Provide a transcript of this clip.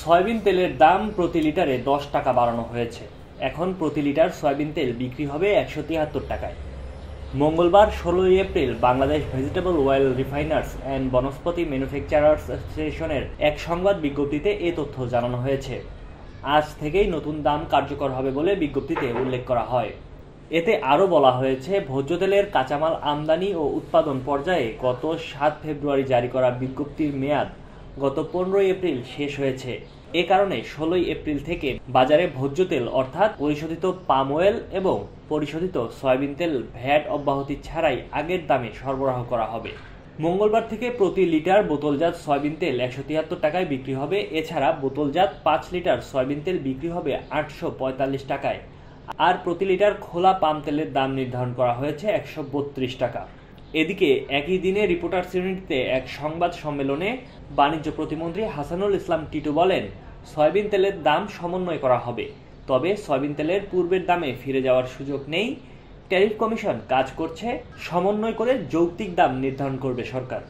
Soybean তেলের দাম প্রতি লিটারে 10 টাকা বাড়ানো হয়েছে। এখন প্রতি লিটার সয়াবিন তেল বিক্রি হবে 173 টাকায়। মঙ্গলবার 16 April Bangladesh vegetable oil refiners and Vanaspati manufacturers অ্যাসোসিয়েশনের এক সংবাদ বিজ্ঞপ্তিতে এ তথ্য জানানো হয়েছে। আজ থেকেই নতুন দাম কার্যকর হবে বলে বিজ্ঞপ্তিতে উল্লেখ করা হয়। এতে আরও বলা হয়েছে, ভোজ্য তেলের কাঁচামাল আমদানি ও উৎপাদন পর্যায়ে গত 7 ফেব্রুয়ারি জারি করা বিজ্ঞপ্তির মেয়াদ গত 15 এপ্রিল শেষ হয়েছে। এ কারণে 16 এপ্রিল থেকে বাজারে ভোজ্য তেল অর্থাৎ পরিশোধিত পাম অয়েল এবং পরিশোধিত সয়াবিন তেল ভ্যাট অব্যাহতি ছাড়াই আগের দামে সরবরাহ করা হবে। মঙ্গলবার থেকে প্রতি লিটার বোতলজাত সয়াবিন তেল 173 টাকায় বিক্রি হবে। এছাড়া বোতলজাত 5 লিটার সয়াবিন তেল বিক্রি হবে 845 টাকায়। আর প্রতি লিটার খোলা পাম তেলের দাম নির্ধারণ করা হয়েছে 132 টাকা। এদিকে একই দিনে রিপোর্টার্স ইউনিটিতে এক সংবাদ সম্মেলনে বাণিজ্য প্রতিমন্ত্রী হাসানুল ইসলাম টিটু বলেন, সয়াবিন তেলের দাম সমন্বয় করা হবে, তবে সয়াবিন তেলের পূর্বের দামে ফিরে যাওয়ার সুযোগ নেই। ট্যারিফ কমিশন কাজ করছে, সমন্বয় করে যৌক্তিক দাম নির্ধারণ করবে সরকার।